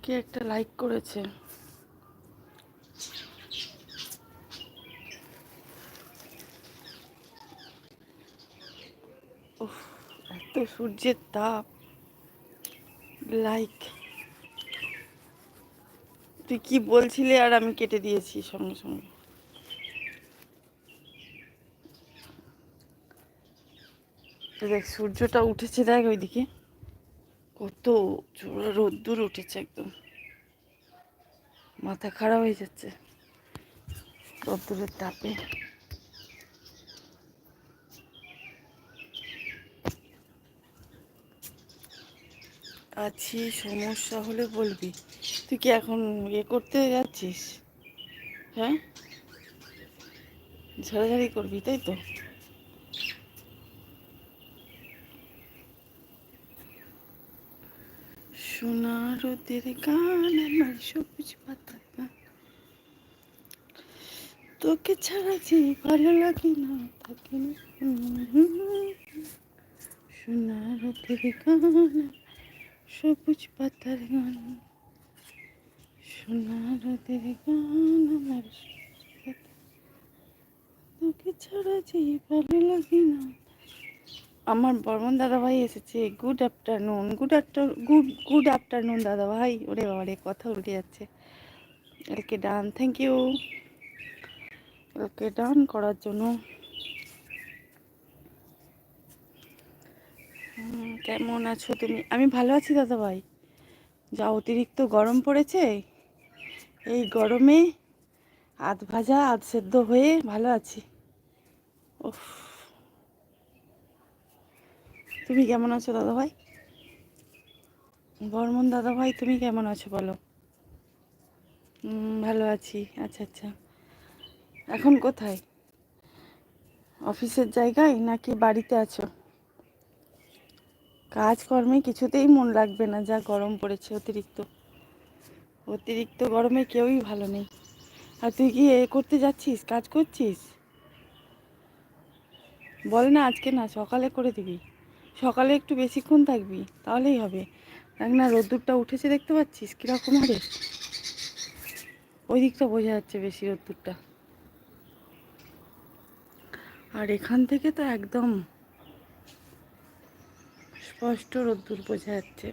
কে একটা লাইক করেছে। উফ, এত সূর্যের তাপ। লাইক, তুই কি বলছিলি আর আমি কেটে দিয়েছি সঙ্গে সঙ্গে। দেখ সূর্যটা উঠেছে, দেখ ওইদিকে কত জোরে রোদ্দুর উঠেছে, একদম মাথা খারাপ হয়ে যাচ্ছে রোদ্দুরের তাপে। আছি, সমস্যা হলে বলবি। তুই কি এখন করতে যাচ্ছিস? হ্যাঁ, ঝাড়াঝাড়ি করবি তাই তো? সোনা রোদের গান আমার সবুজ পাতা গান, তোকে ছাড়া যে ভালো লাগে না থাকে না। সোনা রোদের গান সবুজ পাতার গান, সোনা রোদের গান আমার তোকে ছাড়া যে ভালো লাগে না। আমার বর্মন দাদাভাই এসেছে। গুড আফটারনুন, গুড আফটারনুন দাদাভাই। ওরে বাবা রে, কথা উল্টে যাচ্ছে। এলকে ডান, থ্যাংক ইউ এলকে ডান করার জন্য। কেমন আছো তুমি? আমি ভালো আছি দাদাভাই। যা অতিরিক্ত গরম পড়েছে, এই গরমে আধ ভাজা আধ সেদ্ধ হয়ে ভালো আছি। উফ, তুমি কেমন আছো দাদাভাই? বর্মন দাদাভাই তুমি কেমন আছো বলো? ভালো আছি। আচ্ছা আচ্ছা, এখন কোথায়? অফিসের জায়গায় নাকি বাড়িতে আছো? কাজকর্মে কিছুতেই মন লাগবে না, যা গরম পড়েছে অতিরিক্ত। অতিরিক্ত গরমে কেউই ভালো নেই। আর তুই কি করতে যাচ্ছিস, কাজ করছিস? বল না, আজকে না সকালে করে দিবি। সকালে একটু বেশিক্ষণ থাকবি, তাহলেই হবে। দেখ না রোদ্দুরটা উঠেছে, দেখতে পাচ্ছিস কীরকম হবে? ওই দিকটা বোঝা যাচ্ছে বেশি রোদ্দুরটা, আর এখান থেকে তো একদম স্পষ্ট রোদ্দুর বোঝা যাচ্ছে।